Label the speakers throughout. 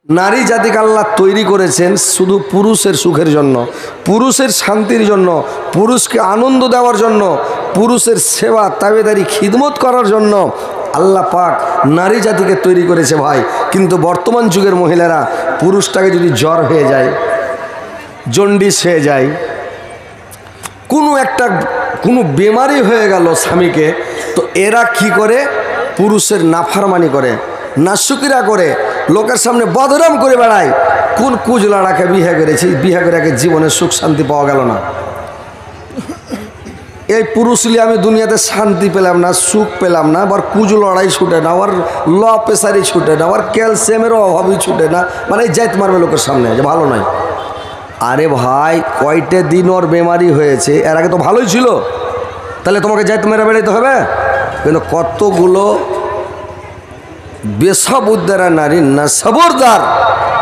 Speaker 1: নারী জাতিকে আল্লাহ তৈরি করেছেন শুধু পুরুষের সুখের জন্য, পুরুষের শান্তির জন্য, পুরুষকে আনন্দ দেওয়ার জন্য, পুরুষের সেবা তাবেদারি খিদমত করার জন্য আল্লাহ পাক নারী জাতিকে তৈরি করেছে ভাই। কিন্তু বর্তমান যুগের মহিলারা পুরুষটাকে যদি জ্বর হয়ে যায়, জন্ডিস হয়ে যায়, কোনো বেমারি হয়ে গেল স্বামীকে, তো এরা কি করে? পুরুষের নাফরমানি করে, নাশুকিরা করে, লোকের সামনে বদনাম করে বেড়ায়। কোন কুজলাড়াকে বিয়ে করেছে, বিয়ে করে জীবনে সুখ শান্তি পাওয়া গেল না। এই পুরুষলি আমি দুনিয়াতে শান্তি পেলাম না, সুখ পেলাম না, আবার কুজলড়াই ছুটে না, আবার ল প্রেসারি ছুটে না, আবার ক্যালসিয়ামেরও অভাবই ছুটে না, মানে যাইতে মারবে লোকের সামনে যে ভালো নয়। আরে ভাই, কয়টা দিন ওর বেমারি হয়েছে, এর আগে তো ভালোই ছিল, তাহলে তোমাকে যাইতে মেরে বেড়াইতে হবে? কিন্তু কতগুলো বেসাবুদ্দারা নারী না সবরদার,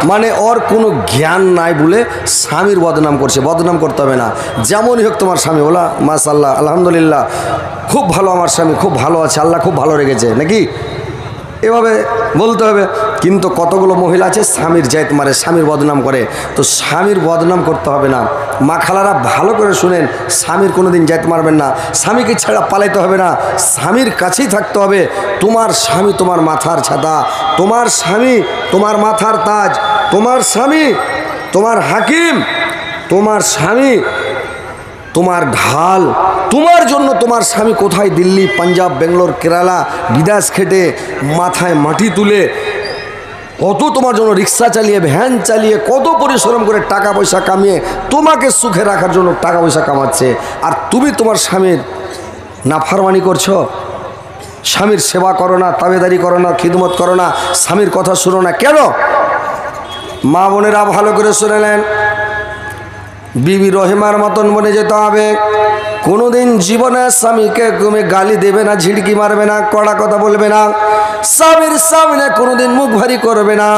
Speaker 1: মানে ওর কোনো জ্ঞান নাই বলে স্বামীর বদনাম করছে। বদনাম করতে হবে না, যেমনই হোক তোমার স্বামী বলা মাশাআল্লাহ আলহামদুলিল্লাহ খুব ভালো, আমার স্বামী খুব ভালো আছে, আল্লাহ খুব ভালো রেখেছে, নাকি এভাবে বলতে হবে। কিন্তু কতগুলো মহিলা আছে স্বামীর জাত মারে, স্বামীর বদনাম করে। তো স্বামীর বদনাম করতে হবে না। মা খালারা ভালো করে শুনেন, স্বামীর কোনো দিন জাত মারবেন না, স্বামীকে ছাড়া পালাইতে হবে না, স্বামীর কাছেই থাকতে হবে। তোমার স্বামী তোমার মাথার ছাতা, তোমার স্বামী তোমার মাথার তাজ, তোমার স্বামী তোমার হাকিম, তোমার স্বামী তোমার ঢাল। তোমার জন্য তোমার স্বামী কোথায় দিল্লি, পাঞ্জাব, বেঙ্গালোর, কেরালা বিদেশ খেটে মাথায় মাটি তুলে, কত তোমার জন্য রিক্সা চালিয়ে, ভ্যান চালিয়ে, কত পরিশ্রম করে টাকা পয়সা কামিয়ে তোমাকে সুখে রাখার জন্য টাকা পয়সা কামাচ্ছে। আর তুমি তোমার স্বামীর নাফরমানি করছো, স্বামীর সেবা করো না, তাবেদারি করো না, খিদমত করো না, স্বামীর কথা শুনো না কেন? মা বোনেরা ভালো করে শুনে নেন, বিবি রহিমার মতন বনে যেতে হবে। কোনোদিন জীবনে স্বামীকে তুমি গালি দেবে না, ঝিড়কি মারবে না, কড়া কথা বলবে না, স্বামীর সামনে কোনোদিন মুখ ভারী করবে না,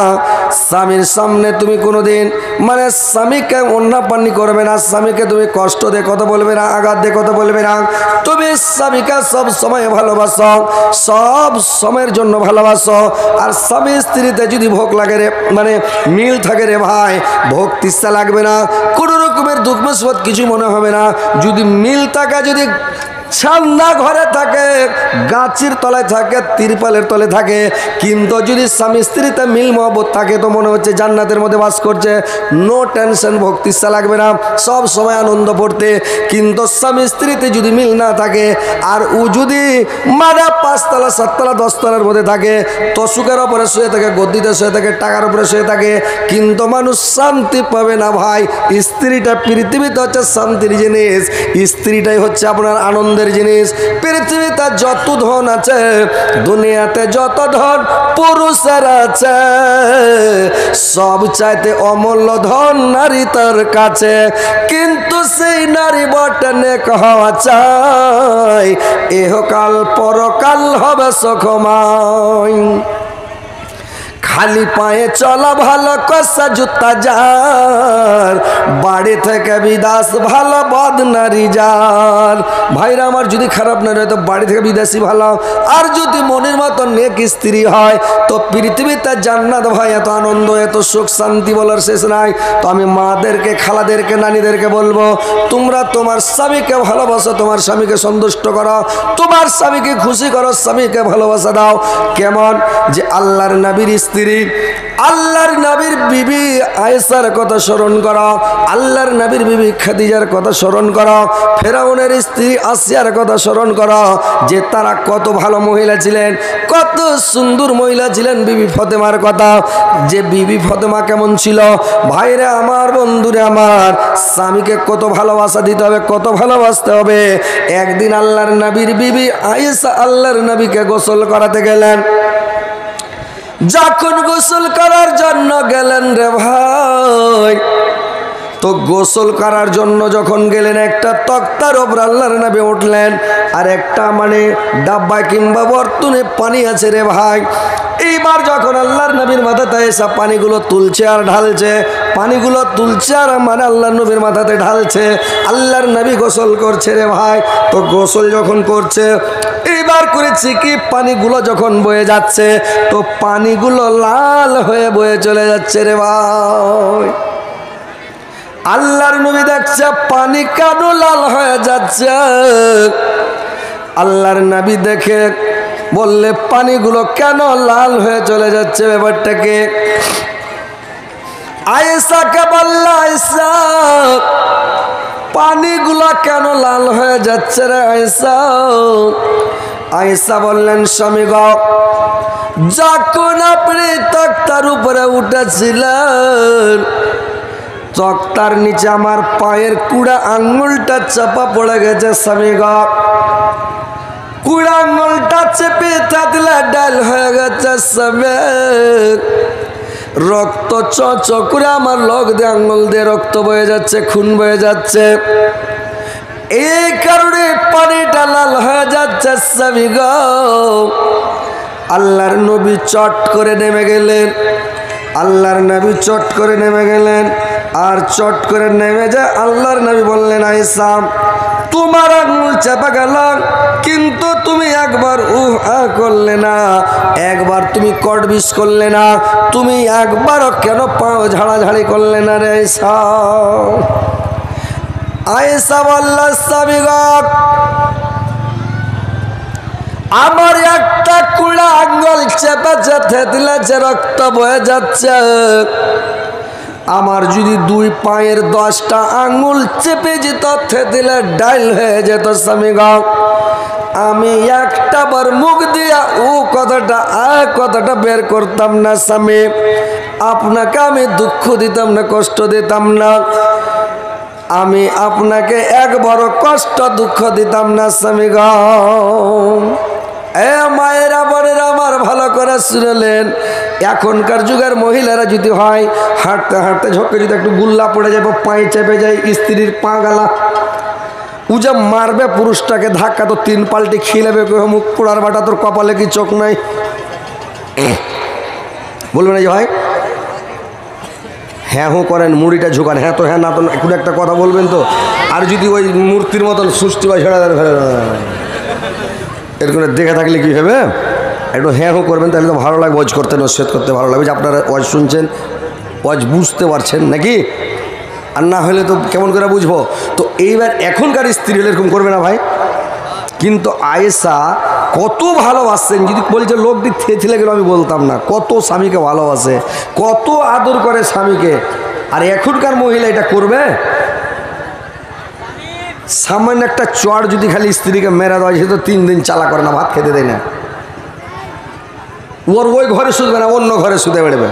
Speaker 1: স্বামীর সামনে তুমি কোনোদিন মানে স্বামীকে অন্যাপান্নি করবে না, স্বামীকে তুমি কষ্ট দিয়ে কথা বলবে না, আঘাত দিয়ে কথা বলবে না। তুমি স্বামীকে সব সময় ভালোবাসো, সব সময়ের জন্য ভালোবাসো। আর স্বামী স্ত্রীতে যদি ভোগ লাগে রে, মানে মিল থাকে রে ভাই, ভোগ তিস্তা লাগবে না, কোনো রকমের দুঃখ মুসিবত কিছু মনে হবে না। যদি মিল থাকে, যদি ছান্না ঘরে থাকে, গাছের তলায় থাকে, তিরপালের তলে থাকে, কিন্তু যদি স্বামী স্ত্রীতে মিল মহব্বত থাকে তো মনে হচ্ছে জান্নাতের মধ্যে বাস করছে। নো টেনশন, ভক্তিসা লাগবে না, সব সময় আনন্দ পড়তে। কিন্তু স্বামী স্ত্রীতে যদি মিল না থাকে, আর ও যদি মারা 5 তলা 7 তলা 10 তলার মধ্যে থাকে, তসুকের ওপরে শুয়ে থাকে, গদ্দিতে শুয়ে থাকে, টাকার উপরে শুয়ে থাকে, কিন্তু মানুষ শান্তি পাবে না ভাই। স্ত্রীটা পৃথিবীতে হচ্ছে শান্তির জিনিস, স্ত্রীটাই হচ্ছে আপনার আনন্দের জিনিস। পৃথিবীতে যত ধন আছে, দুনিয়াতে যত ধন পুরুষের আছে, সব চাইতে অমূল্য ধন নারী তার কাছে। কিন্তু সেই নারী বটে নেক হওয়া চাই, এহকাল পরকাল হবে সুখময়। খালি পায়ে চলা ভালো, কষা জুতা যার, বাড়ি থেকে বিদেশ ভালো, বদ নারী যার। ভাইরা আমার, যদি খারাপ নারী হয় তো বাড়ি থেকে বিদেশি ভালো। আর যদি মনের মতো নেক স্ত্রী হয় তো পৃথিবীতে জান্নাত ভাই। এত আনন্দ, এত সুখ শান্তি বলার শেষ নাই। তো আমি মাদেরকে, খালাদেরকে, নানীদেরকে বলবো, তোমরা তোমার স্বামীকে ভালোবাসো, তোমার স্বামীকে সন্তুষ্ট করো, তোমার স্বামীকে খুশি করো, স্বামীকে ভালোবাসা দাও। কেমন? যে আল্লাহর নবীর স্ত্রী, আল্লাহর নবীর বিবি আয়েশার কথা স্মরণ করো, আল্লাহর নবীর বিবি খাদিজার কথা স্মরণ করো, ফেরাউনের স্ত্রী আসিয়ার কথা স্মরণ করো, যে তারা কত ভালো মহিলা ছিলেন, কত সুন্দর মহিলা ছিলেন। বিবি ফাতেমার কথা, যে বিবি ফাতেমা কেমন ছিল। ভাইরে আমার, বন্ধুরে আমার, স্বামীকে কত ভালোবাসা দিতে হবে, কত ভালোবাসতে হবে। একদিন আল্লাহর নবীর বিবি আয়েশা আল্লাহর নবীকে গোসল করাতে গেলেন। যখন গোসল করার জন্য গেলেন রে ভাই, তো গোসল করার জন্য যখন গেলেন, একটা তক্তার ওপর আল্লাহর নবী উঠলেন, আর একটা মানে ডাব্বা কিংবা বর্তনে পানি আছে রে ভাই। এইবার যখন আল্লাহর নবীর মাথাতে এসব পানিগুলো তুলছে আর ঢালছে, পানিগুলো তুলছে আর আমার আল্লাহর নবীর মাথাতে ঢালছে। আল্লাহর নবী গোসল করছে রে ভাই। তো গোসল যখন করছে এইবার করেছি কি, পানিগুলো যখন বয়ে যাচ্ছে তো পানিগুলো লাল হয়ে বয়ে চলে যাচ্ছে রে ভাই। আল্লাহর নবী দেখছে পানি কেন লাল হয়ে যাচ্ছে। আল্লাহর নবী দেখে বললে পানিগুলো কেন লাল হয়ে চলে যাচ্ছে, ব্যাপারটাকে আয়েশাকে বলল, আয়েশা পানিগুলো কেন লাল হয়ে যাচ্ছে রে আয়েশা? আয়েশা বললেন, স্বামী গো, যখন আপনি তক্তার উপরে উঠেছিলেন তক্তার নিচে আমার পায়ের কুড়া আঙ্গুলটা চাপা পড়ে গেছে স্বামী গো। কুড়া আঙ্গুলটা চেপে থাকলে ডাল হয়ে গেছে স্বামী। রক্ত চ করে আমার লগ দিয়ে আঙ্গুল দিয়ে রক্ত বয়ে যাচ্ছে, খুন বয়ে যাচ্ছে। এই কারণে পানিটা লাল হয়ে যাচ্ছে স্বামী গো। আল্লাহর নবী চট করে নেমে গেলেন। আল্লাহর নবী চট করে নেমে গেলেন। আর চট করে নেমে যায় আল্লাহর নবী বললেন, আয়েশা তোমার আঙুল চাপা গেল কিন্তু তুমি একবার করলে না, একবার তুমি কটবিস করলে না, তুমি একবারও কেন পাও ঝাড়াঝাড়ি করলে না রে আয়েশা? আয়েশা বলল, স্বামী গো, আমার একটা কুড়া আঙ্গুল চেপে চেপে দিলে যে রক্ত বয়ে যাচ্ছে, আমার যদি দুই পায়ের 10টা আঙ্গুল চেপে যেত দিলে ডাইল হয়ে যেত স্বামী গো। আমি একটা বার মুখ দিয়া কথাটা বের করতাম না স্বামী। আপনাকে আমি দুঃখ দিতাম না, কষ্ট দিতাম না। আমি আপনাকে একবারও কষ্ট দুঃখ দিতাম না স্বামী গো। মায়েরা বোনেরা আমার ভালো করে শুনলেন, এখনকার যুগের মহিলারা যদি হয় হাঁটতে হাঁটতে ঝোঁকে যদি একটু গুল্লা পড়ে যায়, পায়ে চেপে যায় স্ত্রীর পা গালা, ও যে মারবে পুরুষটাকে ধাক্কা তো 3 পাল্টি খিলেবে, মুখ পোড়ার বাটা তোর কপালে কি চোখ নাই বলবে না যে ভাই? হ্যাঁ হো করেন, মুড়িটা ঝুকান, হ্যাঁ তো হ্যাঁ, না তো একটু একটা কথা বলবেন তো। আর যদি ওই মূর্তির মতন সৃষ্টি বা ছেড়ে এরকম দেখে থাকলে কী হবে, একটু হ্যাঁ হো করবেন, তাহলে তো ভালো লাগবে, ওয়াজ করতে নসিহত করতে ভালো লাগবে যে আপনারা ওয়াজ শুনছেন, ওয়াজ বুঝতে পারছেন নাকি। আর না হলে তো কেমন করে বুঝবো। তো এইবার এখনকার স্ত্রী হলে এরকম করবে না ভাই। কিন্তু আয়েশা কত ভালোবাসেন, যদি বলছে লোক দিক থেছিলে গেলে আমি বলতাম না, কত স্বামীকে ভালোবাসে, কত আদর করে স্বামীকে। আর এখনকার মহিলা এটা করবে? সামান্য একটা চড় যদি খালি স্ত্রীকে মেরা দেওয়া, সে তো 3 দিন চালা করে না, ভাত খেতে দেয় না। ওর ওই ঘরে শুধবে না, অন্য ঘরে শুতে বেড়াবে,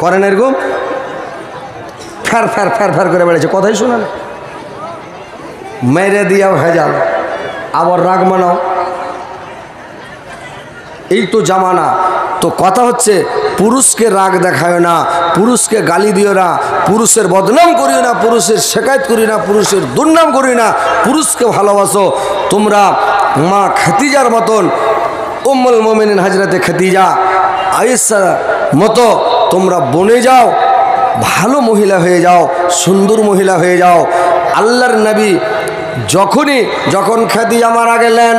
Speaker 1: করে না এরকম? ফ্যার ফ্যার ফ্যার ফ্যার করে বেড়েছে, কথাই শোনা না। মেরে দিয়াও ভেজাল, আবার রাগ মানাও, এই তো জামানা। তো কথা হচ্ছে, পুরুষকে রাগ দেখায় না, পুরুষকে গালি দিও না, পুরুষের বদনাম করিও না, পুরুষের শেকায়ত করি না, পুরুষের দুর্নাম করি না, পুরুষকে ভালোবাসো। তোমরা মা খাদিজার মতন, উম্মুল মুমিনিন হযরতে খাদিজা আয়েশার মতো তোমরা বনে যাও, ভালো মহিলা হয়ে যাও, সুন্দর মহিলা হয়ে যাও। আল্লাহর নবী যখন খাদিজা মারা গেলেন,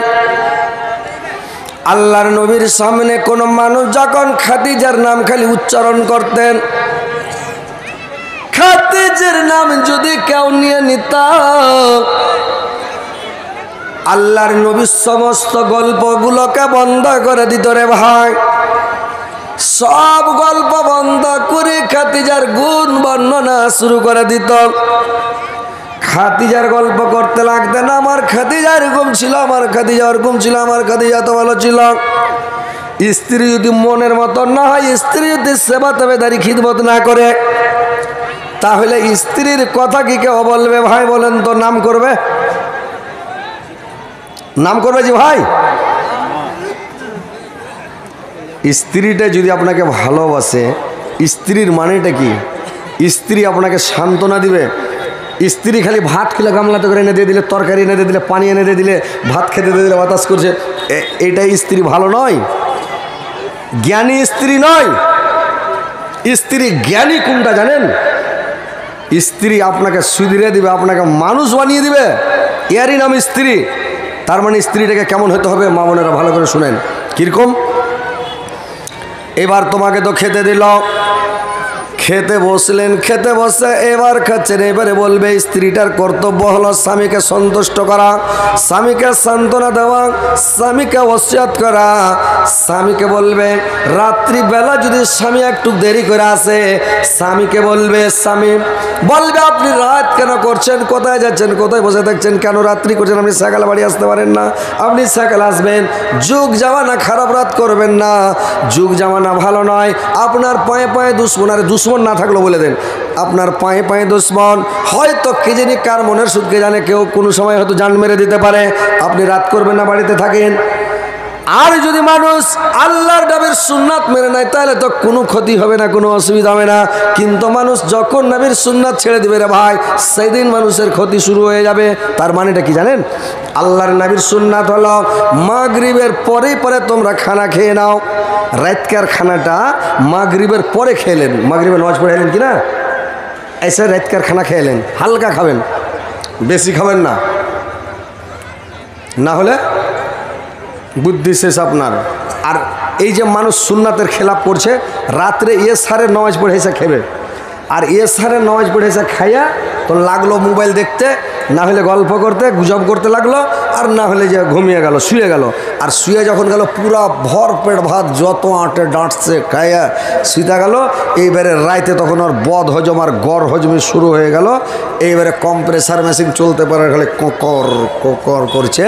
Speaker 1: আল্লাহর নবীর সামনে কোনো মানুষ যখন খাদিজার নাম খালি উচ্চারণ করতেন, খাদিজার নাম যদি কেউ নিয়ে নিত, আল্লাহর নবীর সমস্ত গল্পগুলোকে বন্ধ করে দিত রে ভাই। সব গল্প বন্ধ করে খাদিজার গুণ বর্ণনা শুরু করে দিত। খাদিজার গল্প করতে লাগতেন, আমার খাদিজা এরকম ছিল, আমার খাদিজা ওরকম ছিল, আমার খাদিজা তো ভালো ছিল। স্ত্রী যদি মনের মতো না হয়, স্ত্রী যদি সেবা তবেদারি খিদমত না করে, তাহলে স্ত্রীর কথা কি কেউ বলবে ভাই? বলেন তো, নাম করবে? নাম করবে যে ভাই? স্ত্রীটা যদি আপনাকে ভালোবাসে, স্ত্রীর মানেটা কি? স্ত্রী আপনাকে সান্ত্বনা দিবে। স্ত্রী খালি ভাত কিলো গামলাতে করে এনে দিয়ে দিলে, তরকারি এনে দিয়ে দিলে, পানি এনে দিয়ে দিলে, ভাত খেতে দিয়ে দিলে বাতাস করছে, এটাই স্ত্রী ভালো নয়, জ্ঞানী স্ত্রী নয়। স্ত্রী জ্ঞানী কোনটা জানেন? স্ত্রী আপনাকে সুধরে দিবে, আপনাকে মানুষ বানিয়ে দিবে, এরই নাম স্ত্রী। তার মানে স্ত্রীটাকে কেমন হতে হবে মা বোনেরা ভালো করে শুনেন। কীরকম? এবার তোমাকে তো খেতে দিল, খেতে বসলেন, খেতে বসে এবার খাচ্ছেন। এবারে বলবে স্ত্রীটার কর্তব্য হলো স্বামীকে সন্তুষ্ট করা, স্বামীকে সান্ত্বনা দেওয়া, স্বামীকে ওসিয়ত করা। স্বামীকে বলবে রাত্রিবেলা যদি স্বামী একটু দেরি করে আসে, স্বামীকে বলবে, স্বামী বলবে আপনি রাত কেন করছেন, কোথায় যাচ্ছেন, কোথায় বসে থাকছেন, কেন রাত্রি করছেন, আপনি সকালে বাড়ি আসতে পারেন না, আপনি সকালে আসবেন। যুগ জামানা খারাপ, রাত করবেন না, যুগ জামানা ভালো নয়। আপনার পায়ে পায়ে দুশ্মন, আরে দুশ্মন না থাকলো বলে দেন, আপনার পায়ে পায়ে দুশ্মন, হয়তো কে জানি কার মনের সুদকে জানে, কেউ কোনো সময় হয়তো জান মেরে দিতে পারে। আপনি রাত করবেন না, বাড়িতে থাকেন। আর যদি মানুষ আল্লাহর নবীর সুন্নাত মেনে নেয় তাহলে তো কোনো ক্ষতি হবে না, কোনো অসুবিধা হবে না। কিন্তু মানুষ যখন নবীর সুন্নাত ছেড়ে দিবে রে ভাই, সেই দিন মানুষের ক্ষতি শুরু হয়ে যাবে। তার মানেটা কি জানেন? আল্লাহর নবীর সুন্নাত হলো মাগরিবের পরে পরে তোমরা খানা খেয়ে নাও। রাতকার খানাটা মাগরিবের পরে খেলেন, মাগরিবের নামাজ পড়ে এলেন কিনা, এসে রাতকার খানা খেলেন, হালকা খাবেন, বেশি খাবেন না, না হলে বুদ্ধি শেষ আপনার। আর এই যে মানুষ সুন্নাতের খেলাপ করছে, রাত্রে এশারের নামাজ পড়ে এসে খেবে, আর এশারের নামাজ পড়ে এসে খাইয়া তো লাগলো মোবাইল দেখতে, না হলে গল্প করতে, গুজব করতে লাগলো, আর না হলে যে ঘুমিয়ে গেল, শুয়ে গেল। আর শুয়ে যখন গেল পুরা ভর পেট ভাত যত আঁটে ডাঁটছে খাইয়া শুতে গেল। এইবারে রাইতে তখন ওর বদ হজম আর গড় হজমি শুরু হয়ে গেল। এইবারে কম্প্রেসার মেশিন চলতে পারে, খালি কোকর কোকর করছে।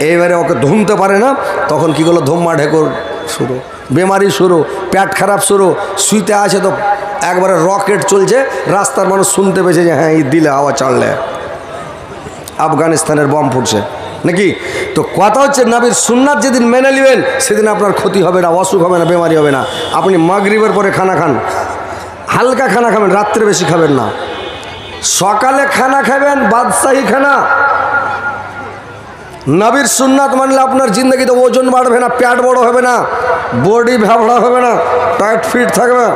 Speaker 1: এইবারে ওকে ধুমতে পারে না, তখন কি করলো, ধুম্মা ঢেকুর শুরু, বেমারি শুরু, পেট খারাপ শুরু। শুইতে আছে তো একবারে রকেট চলছে, রাস্তার মানুষ শুনতে পেয়েছে যে হ্যাঁ এই দিলে আওয়াজ চাললে আফগানিস্তানের বম ফুটছে নাকি। তো কথা হচ্ছে নবীর সুন্নাত যেদিন মেনে নেবেন সেদিন আপনার ক্ষতি হবে না, অসুখ হবে না, বেমারি হবে না। আপনি মাগরিবের পরে খানা খান, হালকা খানা খাবেন, রাত্রে বেশি খাবেন না। সকালে খানা খাবেন বাদশাহী খানা। নবীর সুন্নাত মানলে আপনার জিন্দগিতে ওজন বাড়বে না, পেট বড় হবে না, বডি ভ্যাবড়া হবে না, টাইট ফিট থাকবে,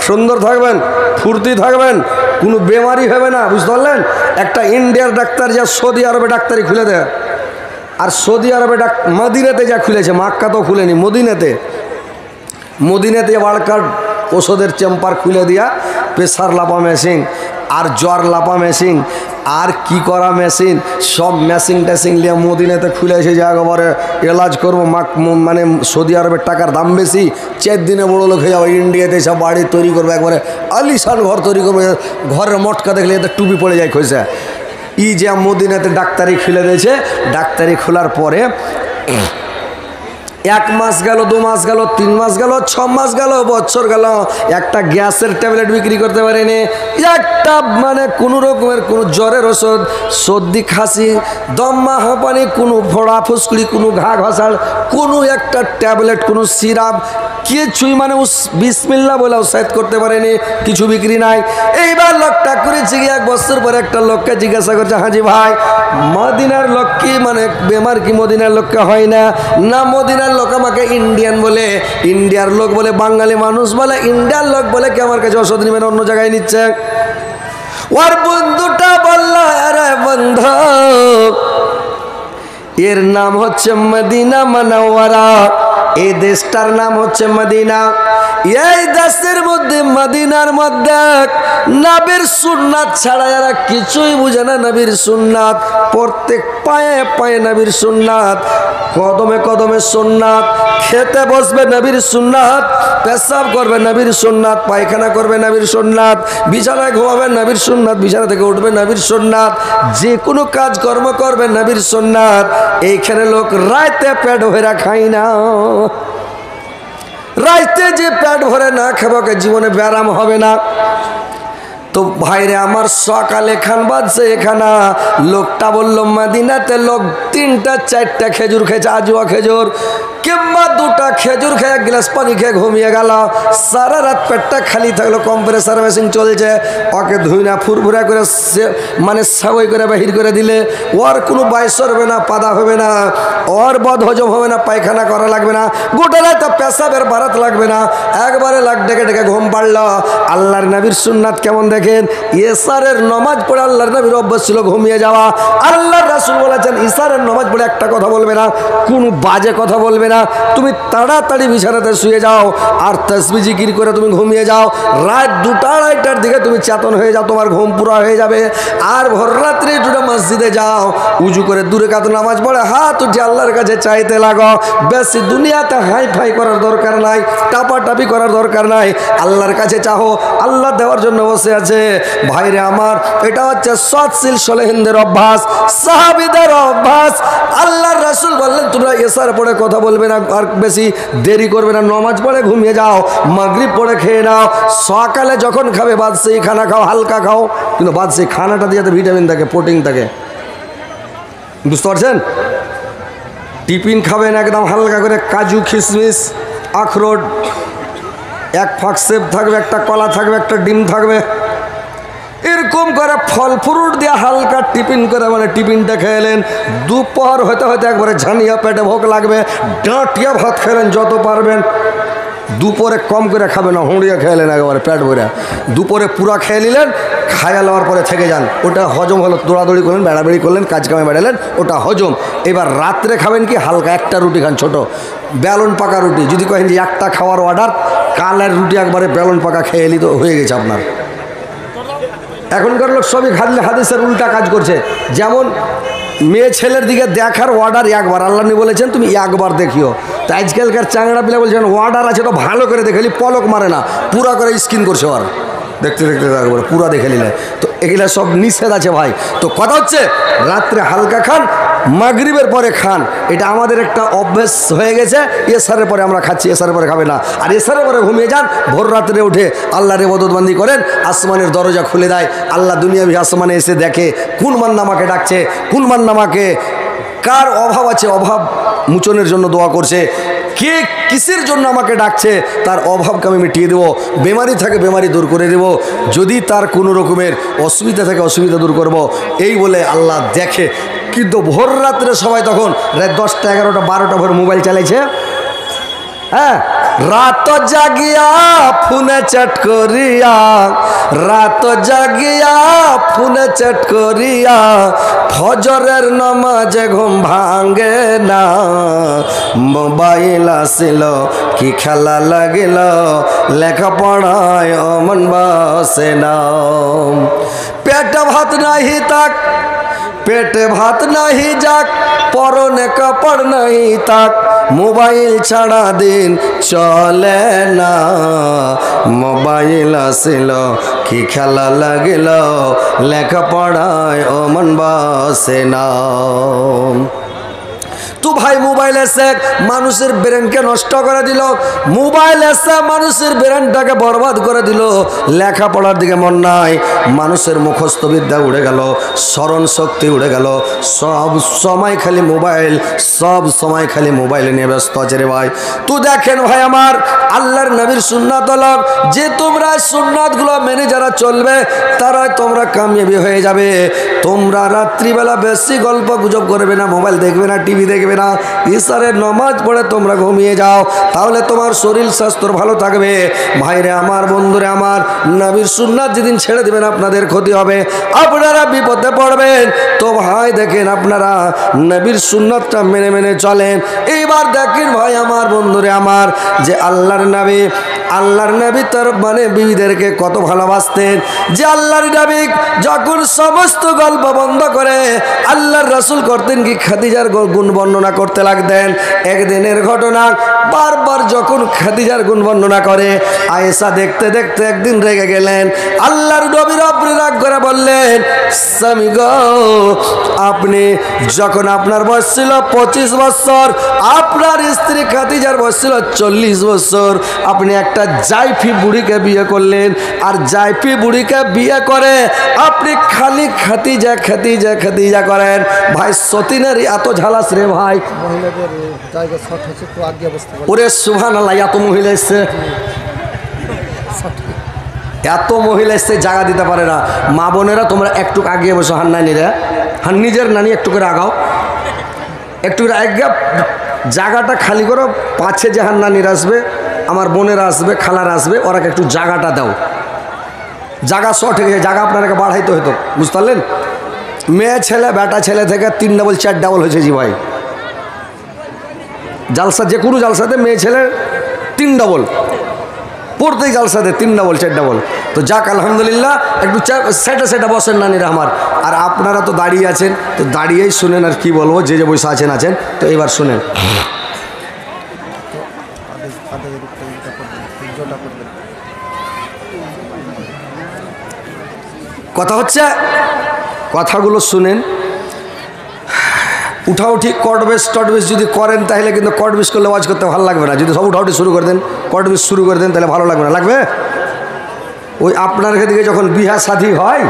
Speaker 1: সুন্দর থাকবেন, ফুর্তি থাকবেন, কোনো বেমারি হবে না। বুঝতে পারলেন? একটা ইন্ডিয়ার ডাক্তার যা সৌদি আরবে ডাক্তারি খুলে দেয়, আর সৌদি আরবে মদিনাতে যা খুলেছে, মাক্কা তো খুলেনি, মদিনাতে বাড়কার ওষুধের চেম্বার খুলে দিয়া প্রেসার লাপা মেশিন আর জ্বর লাপা মেশিন আর কি করা মেশিন, সব মেশিন টেশিন নিয়ে মদিনাতে খুলেছে যে একবারে এলাজ করবো। মানে সৌদি আরবের টাকার দাম বেশি, 4 দিনে বড়ো লোক হয়ে যাবে। ইন্ডিয়াতে সব বাড়ি তৈরি করবে, একবারে আলিশান ঘর তৈরি করবে, ঘরের মটকা দেখলে এদের টুপি পড়ে যায় খসে। ই যে মদিনাতে ডাক্তারি খুলে দিয়েছে, ডাক্তারি খোলার পরে 1 মাস গেল, 2 মাস গেল, 3 মাস গেল, 6 মাস গেল, বছর গেল, একটা গ্যাসের ট্যাবলেট বিক্রি করতে পারেনি, একটা মানে কোনো রকমের কোনো জ্বরের ওষুধ, সর্দি খাসি, দম্মা হাঁপানি, কোনো ফোড়া ফুসকুড়ি, কোনো ঘা ঘাসাল, কোনো একটা ট্যাবলেট, কোনো সিরাপ, কিছুই মানে বিসমিল্লাহ বলে উৎসাহিত করতে পারেনি, কিছু বিক্রি নাই। এইবার লোকটা করেছি 1 বছর পরে একটা লোককে জিজ্ঞাসা করছে, হাজি ভাই মদিনার লোক কি মানে বেমার কি মদিনার লোককে হয় না? না, মদিনার লোক আমাকে ইন্ডিয়ান বলে, ইন্ডিয়ার লোক বলে, বাঙালি মানুষ বলে, ইন্ডিয়ার লোক বলে কি আমার কাছে ওষুধ নেবেন, অন্য জায়গায় নিচ্ছে। ওর বন্ধুটা বলল, আরে বন্ধু এর নাম হচ্ছে মদিনা মুনাওয়ারা, এই দেশটার নাম হচ্ছে মদিনা। এই দেশের মধ্যে মদিনার মধ্যে নবীর সুন্নাত ছাড়া এরা কিছুই বুঝে না। নবীর সুন্নাত, প্রত্যেক পায়ে পায়ে নবীর সুন্নাত, কদমে কদমে সুন্নাত, খেতে বসবে নবীর সুন্নাত, পেশাব করবে নবীর সুন্নাত, পায়খানা করবে নবীর সুন্নাত, বিছানায় ঘুমাবে নবীর সুন্নাত, বিছানা থেকে উঠবে নবীর সুন্নাত, যে কোনো কাজ কর্ম করবে নবীর সুন্নাত। এইখানে লোক রাতে পেট ভরে খায় না, রাইতে যে পেট ভরে না খাবকে জীবনে ব্যারাম হবে না। তো ভাইরে আমার সকালে খান বাজছে এখানা, লোকটা বলল মদিনাতে লোক 3টা 4টা খেজুর খেয়েছে, আজুয়া খেজুর, কিংবা দুটা খেজুর খেয়ে এক গ্লাস পানি খেয়ে ঘুমিয়ে গেল, সারা রাত পেটটা খালি থাকলো, কম্প্রেসার মেশিন চলছে, ওকে ধুইনা ফুরফুরা করে মানে সাবই করে বাহির করে দিলে ওর কোনো বাইস হবে না, পাদা হবে না, ওর বদ হজম হবে না, পায়খানা করা লাগবে না, গোটা রাত পেশাবের বারাত লাগবে না, একবারে লাগ ডেকে ডেকে ঘুম পাড়ল। আল্লাহর নবীর সুন্নাত কেমন দেখেন, ইশারের নামাজ পড়ে আল্লাহর নবীর অভ্যাস ছিল ঘুমিয়ে যাওয়া। আল্লাহর রাসূল বলেছেন ইশারের নামাজ পড়ে একটা কথা বলবে না, কোনো বাজে কথা বলবে না, তুমি তাড়াতাড়ি বিছানাতে শুয়ে যাও আর তাসবিহ জিকির করে তুমি ঘুমিয়ে যাও। রাত 2টা-2:30টার দিকে তুমি চেতন হয়ে যাও, তোমার ঘুম পুরা হয়ে যাবে। আর ভোর রাত্রে একটু মসজিদে যাও, উজু করে 2 রাকাত নামাজ পড়ে হাত উঠে আল্লাহর কাছে চাইতে লাগো। বেশি দুনিয়াতে হাই ফাই করার দরকার নাই, টাপাটাপি করার দরকার নাই, আল্লাহর কাছে চাহো, আল্লাহ দেওয়ার জন্য বসে আছে। ভাইরে আমার, এটা হচ্ছে সৎশীল সলেহিনদের অভ্যাস, সাহাবীদের অভ্যাস। আল্লাহর রাসূল বললেন তোমরা ইশার পড়ে কথা বলবে না, আর বেশি দেরি করবে না, নামাজ পড়ে ঘুমিয়ে যাও, মাগরিব পড়ে খেয়ে নাও, সকালে যখন খাবে বাদশাহী খানা খাও, হালকা খাও, কিন্তু বাদশাহী খানাটা দিয়ে ভিটামিন থাকে, প্রোটিন থাকে, বুঝতে পারছেন? টিফিন খাবেন একদম হালকা করে, কাজু কিশমিশ আখরোট, এক ফাঁক সেব থাকবে, একটা কলা থাকবে, একটা ডিম থাকবে, এরকম করে ফল ফ্রুট দিয়ে হালকা টিফিন করে মানে টিফিনটা খেলেন। দুপুর হতে হতে একবারে ঝানিয়া পেটে ভোগ লাগবে, ডাঁটিয়া ভাত খেলেন যত পারবেন। দুপুরে কম করে খাবে না, হুঁড়িয়ে খেলেন একেবারে পেট ভরে। দুপুরে পুরা খেয়ে নিলেন, খাইয়া নেওয়ার পরে থেকে যান, ওটা হজম হলো, দৌড়াদৌড়ি করলেন, বেড়াবেড়ি করলেন, কাজ কামে বেড়ালেন, ওটা হজম। এবার রাত্রে খাবেন কি, হালকা একটা রুটি খান, ছোট বেলন পাকা রুটি। যদি কহেন যে একটা খাওয়ার অর্ডার, কালের রুটি একবারে বেলন পাকা খেয়ে এলি তো হয়ে গেছে আপনার। এখনকার লোক সবই খাদলে হাদিসের উল্টা কাজ করছে। যেমন মেয়ে ছেলের দিকে দেখার অর্ডার একবার, আল্লাহ নবী বলেছেন তুমি একবার দেখিও। তো আজকালকার চাংড়া পিলা বলছেন অর্ডার আছে তো ভালো করে দেখে, পলক মারে না, পুরা করে স্ক্রিন করছে, আর দেখতে দেখতে একবারে পুরা দেখে নিলে। তো এগুলা সব নিষেধ আছে ভাই। তো কথা হচ্ছে রাত্রে হালকা খান, মাগরিবের পরে খান, এটা আমাদের একটা অভ্যেস হয়ে গেছে। এশারের পরে আমরা খাচ্ছি, এশারের পরে খাবে না। আর এশারের পরে ঘুমিয়ে যান, ভোর রাত্রে উঠে আল্লাহর ইবাদতবন্দি করেন, আসমানের দরজা খুলে দেয়, আল্লাহ দুনিয়াবি আসমানে এসে দেখে কোন বান্দা আমাকে ডাকছে, কোন বান্দা আমাকে, কার অভাব আছে অভাব মোচনের জন্য দোয়া করছে, কে কিসের জন্য আমাকে ডাকছে, তার অভাবকে আমি মিটিয়ে দেবো, বেমারি থাকে বেমারি দূর করে দেবো, যদি তার কোনো রকমের অসুবিধা থাকে অসুবিধা দূর করব, এই বলে আল্লাহ দেখে। কিন্তু ভোর রাত্রে সবাই তখন রাত 10টা 11টা 12টা ভোর মোবাইল চালাইছে। হ্যাঁ, রাত জাগিয়া ফোনে চ্যাট করিয়া, রাত জাগিয়া ফোনে চ্যাট করিয়া, ফজরের নামাজে ঘুম ভাঙে না, মোবাইল আসিল কি খেলা লাগিল, লেখাপড়ায় মন বসে না। পেটে ভাত নাহি তাক, পেটে ভাত নাহি যাক, পরনে কাপড় নাহি তাক, মোবাইল ছাড়া দিন চলে না, মোবাইল আসিল কি খেলা লাগিল, লেখাপড়ায় মন বসে না। তো ভাই মোবাইল এসে মানুষের ব্রেনকে নষ্ট করে দিল, মোবাইল এসে মানুষের ব্রেনটাকে বরবাদ করে দিল, লেখাপড়ার দিকে মন নাই, মানুষের মুখস্থ বিদ্যা উড়ে গেল, স্মরণ শক্তি উড়ে গেল, সব সময় খালি মোবাইল, সব সময় খালি মোবাইলে নিয়ে ব্যস্ত আছে রে ভাই। তো দেখেন ভাই আমার, আল্লাহর নবীর সুন্নাত হলো যে তোমরা সুন্নাতগুলো মেনে যারা চলবে তারা তোমরা কামিয়াবি হয়ে যাবে। তোমরা রাত্রিবেলা বেশি গল্প গুজব করবে না, মোবাইল দেখবে না, টিভি দেখবে না, ইশারের নামাজ পড়ে তোমরা ঘুমিয়ে যাও, তাহলে তোমার শরীর স্বাস্থ্য ভালো থাকবে। ভাইরে আমার, বন্ধুরে আমার, নবীর সুন্নাত যেদিন ছেড়ে দেবেন আপনাদের ক্ষতি হবে, আপনারা বিপদে পড়বেন। তো ভাই দেখেন আপনারা নবীর সুন্নাতটা মেনে মেনে চলেন। এইবার দেখেন ভাই আমার, বন্ধুরে আমার, যে আল্লাহর নবী তার মানে বিবিদেরকে কত ভালোবাসতেন, যে আল্লাহর নবী যখন সমস্ত গল্প বন্ধ করে আল্লাহর রাসূল করতেন কি খাদিজার গুণ বর্ণনা করতে লাগতেন। একদিনের ঘটনা, বারবার যখন খাদিজার গুণ বর্ণনা করে আয়েশা দেখতে দেখতে একদিন রেগে গেলেন। আল্লাহর নবীর আপনি রাগ করে বললেন, স্বামী গো, আপনি যখন আপনার বয়স ছিল 25 বছর, আপনার স্ত্রী খাদিজার বয়স ছিল 40 বছর, আপনি একটা জাইফি বুড়িকে বিয়ে করলেন, আর জাইফি বুড়িকে বিয়ে করে আপনি খালি খাদিজা খাদিজা খাদিজা করেন। ভাই সতীনের এত ঝালাস রে ভাই, মাইক
Speaker 2: মহিলাদের জায়গা শর্ট হচ্ছে, একটু আগে বসতে পারে।
Speaker 1: ওরে সুবহানাল্লাহ, এত মহিলা এসছে, এত মহিলা এসছে জায়গা দিতে পারে না। মা বোনেরা তোমরা একটু আগিয়ে বসো, হান্নানিরা হান নিজের নানি একটু করে আগাও, একটু করে আগে জায়গাটা খালি করো। পাছে যে হান্নানিরা আসবে, আমার বোনেরা আসবে, খালারা আসবে, ওরা একটু জায়গাটা দাও। জায়গা শর্ট হয়ে গেছে, জায়গা আপনাকে বাড়াইতে হতো, বুঝতে পারলেন? মেয়ে ছেলে বেটা ছেলে থেকে 3 ডাবল 4 ডাবল হয়েছে জি ভাই। জালসা যে কোনো জালসাতে মেয়ে ছেলে 3 ডাবল, প্রত্যেক জালসাতে 3 ডাবল 4 ডাবল। তো যাক আলহামদুলিল্লাহ, একটু সেটা সেটা বসেন নানিরা আমার। আর আপনারা তো দাঁড়িয়ে আছেন, তো দাঁড়িয়েই শুনেন, আর কি বলবো, যে যে বসে আছেন আছেন, তো এবার শুনেন। কথা হচ্ছে, কথাগুলো শুনেন। উঠাউঠি কটবেশ টটবেশ যদি করেন তাহলে কিন্তু কটবেশ করলে ওয়াজ করতে ভালো লাগবে না। যদি সব উঠাউঠি শুরু করে দেন, কটবেশ শুরু করে দেন, তাহলে ভালো লাগবে না। লাগবে ওই আপনার দিকে যখন বিহা শাদী হয়,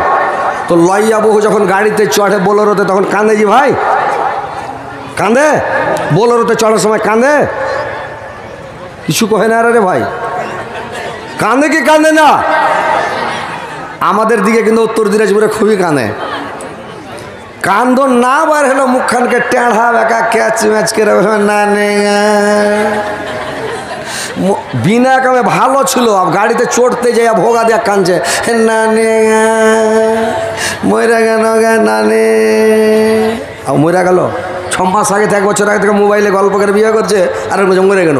Speaker 1: তো লইয়া বহু যখন গাড়িতে চড়ে বোলেরোতে, তখন কাঁদে জি ভাই, কাঁদে। বোলেরোতে চড়ার সময় কাঁদে, কিছু কহে না রে ভাই, কাঁদে কি কাঁদে না? আমাদের দিকে কিন্তু উত্তর দিনাজপুরে খুবই কাঁদে। কান্দন না বার হলো মুখখানকে টেঁড়া বেকা ক্যাচ ম্যাচ করে না, বিনা কামে ভালো ছিল, গাড়িতে চড়তে যাই ভোগা দেয়া কাঁদছে, নানে ময়রা গেল নানে। আর ময়রা গেল 6 মাস আগে থেকে, 1 বছর আগে থেকে মোবাইলে গল্প করে বিয়ে করছে, আর বলছে মরে গেল।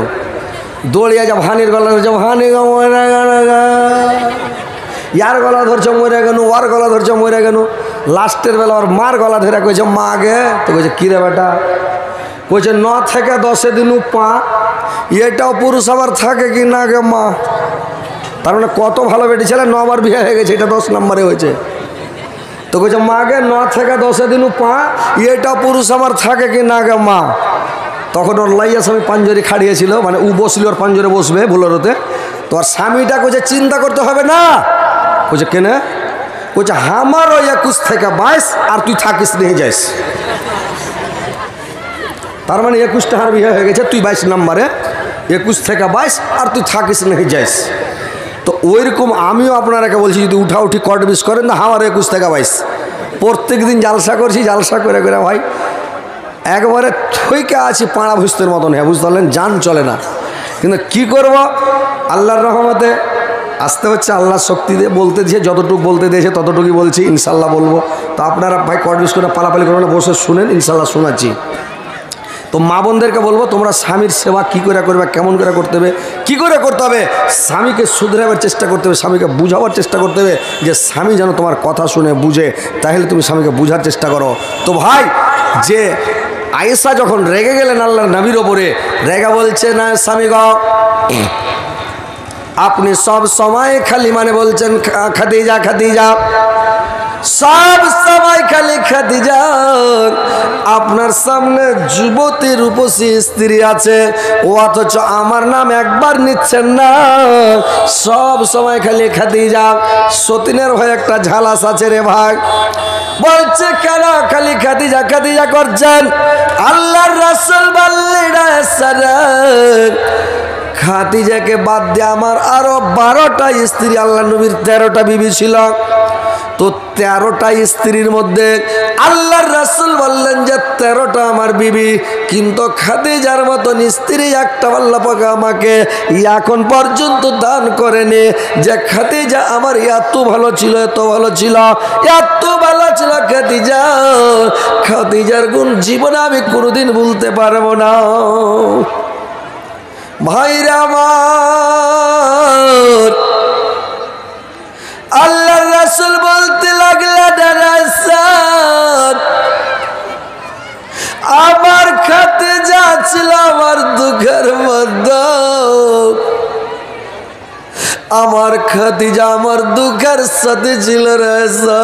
Speaker 1: দৌড়িয়া যা ভানির গলা ধরছে, ভানি গা ময়রা গেল, ইয়ার গলা ধরছে মরে গেল, ওর গলা ধরছে মরে গেল। লাস্টের বেলা ওর মার গলা ধরে কইছে মা গে, তো কইছে কিরে বেটা, কইছে 9 থেকে 10 দিন পা, এটাও পুরুষ আবার থাকে কি না গে মা। তার মানে কত ভালো বেটি ছেলে, 9 বার বিয়ে হয়ে গেছে, এটা 10 নম্বরে হয়েছে। তো কইছে মা গে 9 থেকে 10 দিন পা, এটা পুরুষ আমার থাকে কি না গে মা। তখন ওর লাইয়া স্বামী পাঞ্জরি খাড়িয়েছিল, মানে ও বসলি ওর পাঞ্জরে বসবে বোলেরোতে। তো আর স্বামীটা কইছে চিন্তা করতে হবে না, কইছে কেনে, কইছে আমারও 21 থেকে 22, আর তুই থাকিস নিয়ে যাইস। তার মানে 21 টাকার বিয়ে হয়ে গেছে, তুই 22 নম্বরে, 21 থেকে 22, আর তুই থাকিস নিয়ে যাইস। তো ওইরকম আমিও আপনারাকে বলছি, যদি উঠাউঠি কটবিস করেন না, আমার 21 থেকে 22 প্রত্যেক দিন জালসা করছি, জালসা করে করে ভাই একবারে থইকা আছি পাড়া ভুস্তের মতন। হ্যাঁ, বুঝতে পারলেন, জান চলে না। কিন্তু কি করব, আল্লাহর রহমতে আসতে হচ্ছে, আল্লাহর শক্তি দিয়ে বলতে দিয়েছে, যতটুকু বলতে দিয়েছে ততটুকুই বলছি, ইনশাল্লাহ বলবো। তো আপনারা ভাই কটবিস করে পালাপালি করে বসে শুনেন, ইনশাল্লাহ শোনাচ্ছি। তো মা বোনদেরকে বলবো, তোমরা স্বামীর সেবা কী করে করবে, কেমন করে করতে হবে, কী করে করতে হবে, স্বামীকে শুধরাবার চেষ্টা করতে হবে, স্বামীকে বুঝাবার চেষ্টা করতে হবে, যে স্বামী যেন তোমার কথা শুনে বুঝে, তাহলে তুমি স্বামীকে বুঝার চেষ্টা করো। তো ভাই, যে আয়েশা যখন রেগে গেলেন আল্লাহর নবীর ওপরে, রেগা বলছে না স্বামী গো, আপনি সব সময় খালি মানে বলছেন খাদিজা খাদিজা, সব সময় খালি খাদিজা, আপনার সামনে যুবতী রূপসী স্ত্রী আছে, ও অথচ আমার নাম একবার নিচ্ছেন না, সব সময় খালি খাদিজা। সতীনের হয়ে একটা ঝালাস আছে রে ভাই, বলছে কেন খালি খাদিজা খাদিজা করছেন? আল্লাহর রাসূল বললেন, খাদিজাকে বাদ দিয়ে আমার আরো 12টা স্ত্রী, আল্লাহ নবীর 13টা বিবি ছিল। তো 13টা স্ত্রীর মধ্যে আল্লাহর রাসূল বললেন যে 13টা আমার বিবি, কিন্তু খাদিজার মতন স্ত্রী একটা আল্লাহ পাক আমাকে এখন পর্যন্ত দান করেনি। যে খাদিজা আমার এত ভালো ছিল, এত ভালো ছিল, এত ভালো ছিল খাদিজা, খাদিজার গুণ জীবনে আমি কোনোদিন ভুলতে পারবো না। ভাইরা আমার, আল্লাহর রাসূল বলতে লাগলেন, আমার খাদিজা ছিল আমার দুঃখের মধ্যে, আমার খাদিজা আমার দুঃখের সাথে ছিল রাজা।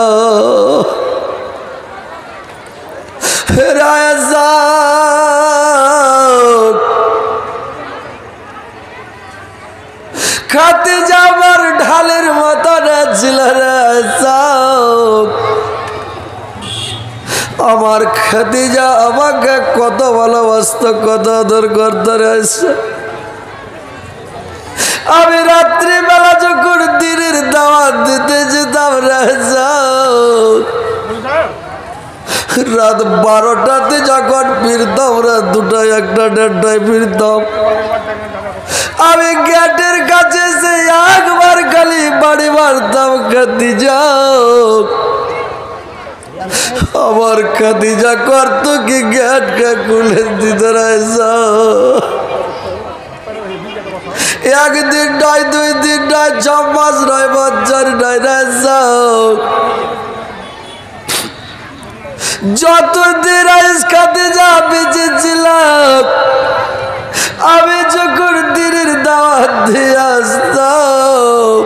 Speaker 1: খাদিজা আমার ঢালের মতো ছিল, আমার আমার খাদিজা আমাকে কত ভালোবাসত, কত আদর করতে রয়েছে। আমি রাত্রিবেলা যখন দিনের দাওয়াত দিতে যেতাম রাত 12টাতে যখন ফিরতাম, রাত 2টা 1টা 1:30টায় ফিরতাম, আমি গেটের কাছে সে একবার খালি বাড়ি মারতাম, খাদিজা আমার খাদিজা করত কি গেটকে খুলে দিতে রয়েছে। একদিন নয়, 2 দিন নয়, 6 মাস নয়, বছর নয়, যতদিন খাদিজা বেঁচে ছিলাম, আমি যখন দিনের দাওয়াত দিয়ে আসতাম,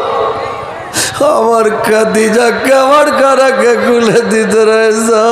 Speaker 1: আমার খাদিজা কেমন করাকে খুলে দিতে রয়েছে।